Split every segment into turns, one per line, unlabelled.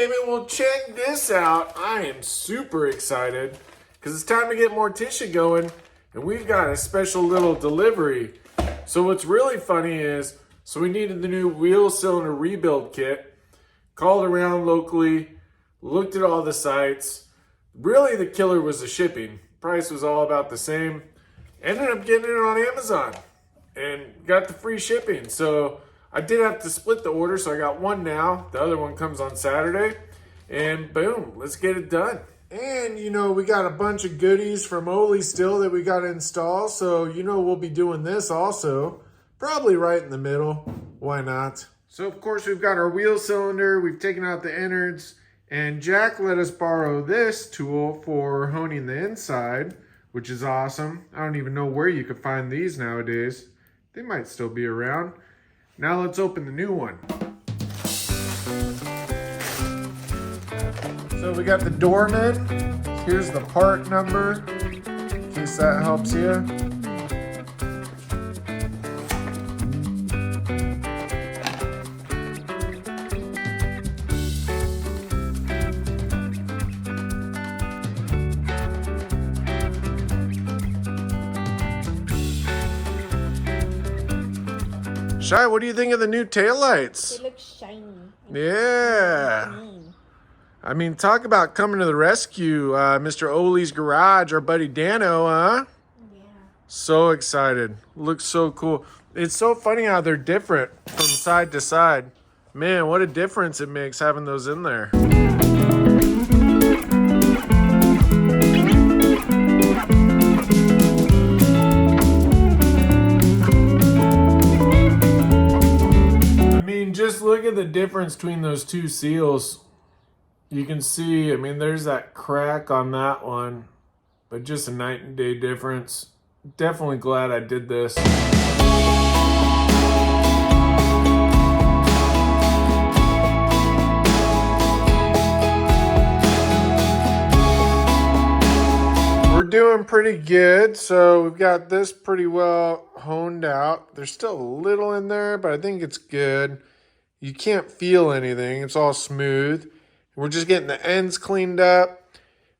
baby, well check this out. I am super excited because it's time to get Morticia going, and we've got a special little delivery. So what's really funny is, so we needed the new wheel cylinder rebuild kit, called around locally, looked at all the sites. Really the killer was the shipping. Price was all about the same. Ended up getting it on Amazon and got the free shipping. So I did have to split the order, so I got one now. The other one comes on Saturday. And boom, let's get it done. And, you know, we got a bunch of goodies from Oli still that we got to install. So, you know, we'll be doing this also. Probably right in the middle. Why not? So, of course, we've got our wheel cylinder. We've taken out the innards. And Jack let us borrow this tool for honing the inside, which is awesome. I don't even know where you could find these nowadays. They might still be around. Now let's open the new one. So we got the Dorman. Here's the part number, in case that helps you. Shai, what do you think of the new taillights?
They look shiny.
Yeah. I mean, talk about coming to the rescue, Mr. Oli's garage, our buddy Dano, huh? Yeah. So excited. Looks so cool. It's so funny how they're different from side to side. Man, what a difference it makes having those in there. Just look at the difference between those two seals. You can see, I mean, there's that crack on that one, but just a night and day difference. Definitely glad I did this. We're doing pretty good. So we've got this pretty well honed out. There's still a little in there, but I think it's good. You can't feel anything. It's all smooth. We're just getting the ends cleaned up,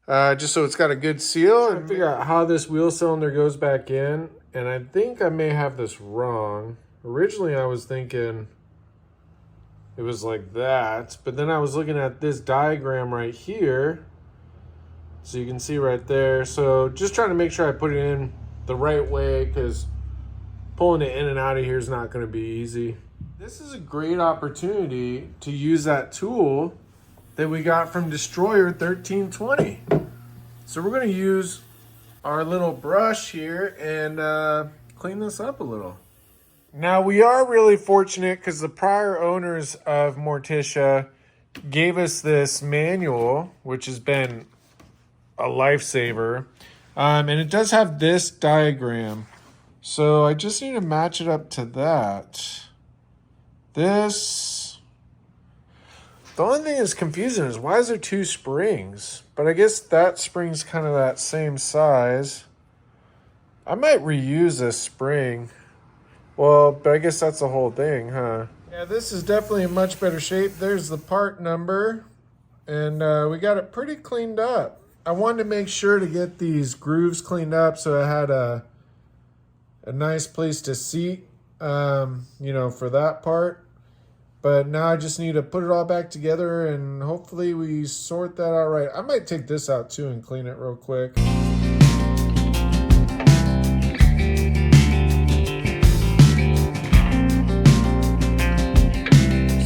just so it's got a good seal. And figure out how this wheel cylinder goes back in. And I think I may have this wrong. Originally, I was thinking it was like that. But then I was looking at this diagram right here. So you can see right there. So just trying to make sure I put it in the right way, because pulling it in and out of here is not going to be easy. This is a great opportunity to use that tool that we got from Destroyer 1320. So we're going to use our little brush here and clean this up a little. Now we are really fortunate because the prior owners of Morticia gave us this manual, which has been a lifesaver. And it does have this diagram. So I just need to match it up to that. The only thing that's confusing is why is there two springs? But I guess that spring's kind of that same size. I might reuse this spring. Well, but I guess that's the whole thing, huh? Yeah, this is definitely in much better shape. There's the part number. And we got it pretty cleaned up. I wanted to make sure to get these grooves cleaned up so I had a nice place to seat. You know, for that part. But now I just need to put it all back together and hopefully we sort that out right. I might take this out too and clean it real quick.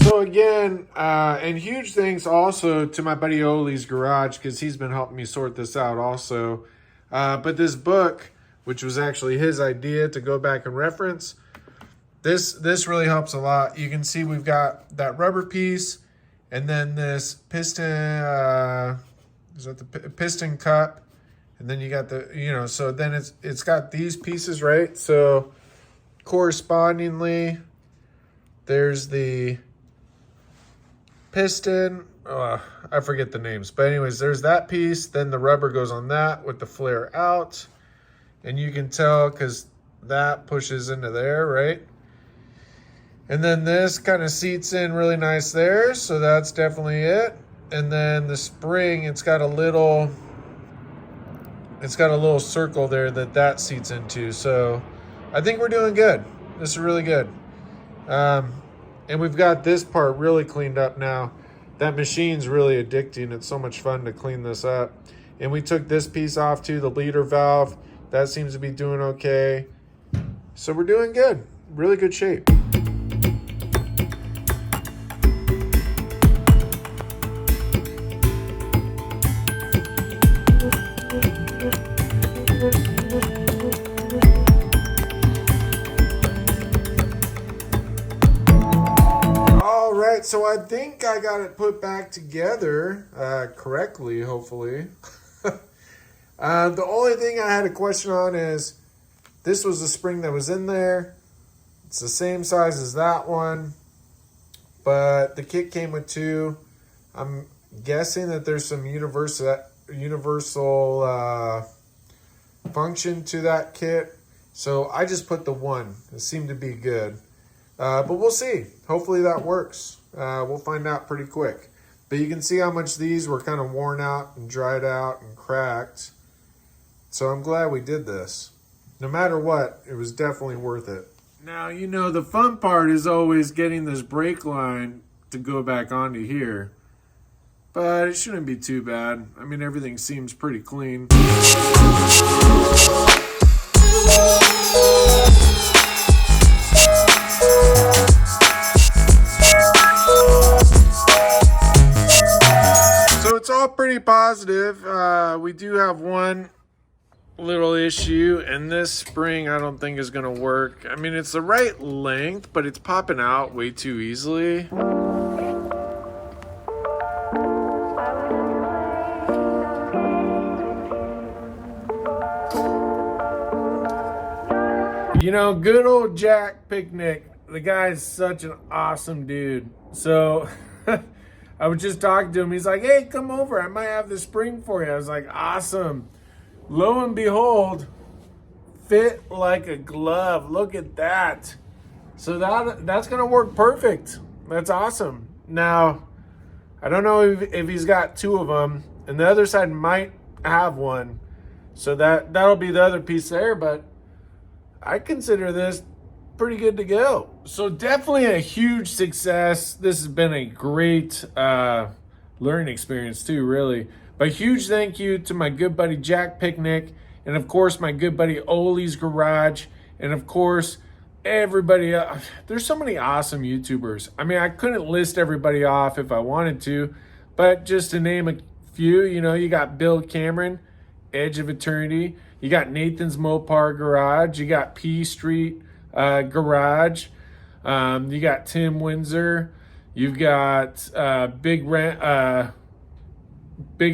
So again, and huge thanks also to my buddy Oli's garage, because he's been helping me sort this out also. But this book, which was actually his idea to go back and reference, This really helps a lot. You can see we've got that rubber piece and then this piston, is that the piston cup? And then you got the, you know, so then it's got these pieces, right? So correspondingly, there's the piston. I forget the names. But anyways, there's that piece. Then the rubber goes on that with the flare out. And you can tell because that pushes into there, right? And then this kind of seats in really nice there. So that's definitely it. And then the spring, it's got a little circle there that seats into. So I think we're doing good. This is really good. And we've got this part really cleaned up now. That machine's really addicting. It's so much fun to clean this up. And we took this piece off too, the leader valve. That seems to be doing okay. So we're doing good. Really good shape. So I think I got it put back together correctly, hopefully. The only thing I had a question on is this was the spring that was in there. It's the same size as that one, but the kit came with two. I'm guessing that there's some universal function to that kit. So I just put the one. It seemed to be good. But we'll see. Hopefully that works. We'll find out pretty quick. But you can see how much these were kind of worn out and dried out and cracked. So I'm glad we did this. No matter what, it was definitely worth it. Now, you know, the fun part is always getting this brake line to go back onto here. But it shouldn't be too bad. I mean, everything seems pretty clean. It's all pretty positive. We do have one little issue, and this spring I don't think is going to work. I mean, it's the right length, but it's popping out way too easily. You know, good old Jack Pieknik. The guy is such an awesome dude. So I was just talking to him. He's like, hey, come over. I might have the spring for you. I was like, awesome. Lo and behold, fit like a glove. Look at that. So that's going to work perfect. That's awesome. Now, I don't know if he's got two of them. And the other side might have one. So that'll be the other piece there. But I consider this pretty good to go. So definitely a huge success. This has been a great learning experience too, really. But huge thank you to my good buddy Jack Pieknik, and of course my good buddy Oli's Garage, and of course everybody else. There's so many awesome YouTubers. I mean, I couldn't list everybody off if I wanted to, but just to name a few, you know, you got Bill Cameron, Edge of Eternity, you got Nathan's Mopar Garage, you got P Street Garage, you got Tim Windsor, you've got Big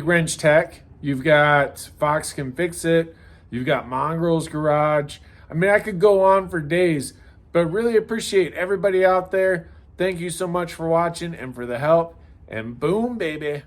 Wrench Tech, you've got Fox Can Fix It, you've got Mongrel's Garage. I mean, I could go on for days, but really appreciate everybody out there. Thank you so much for watching and for the help, and boom, baby.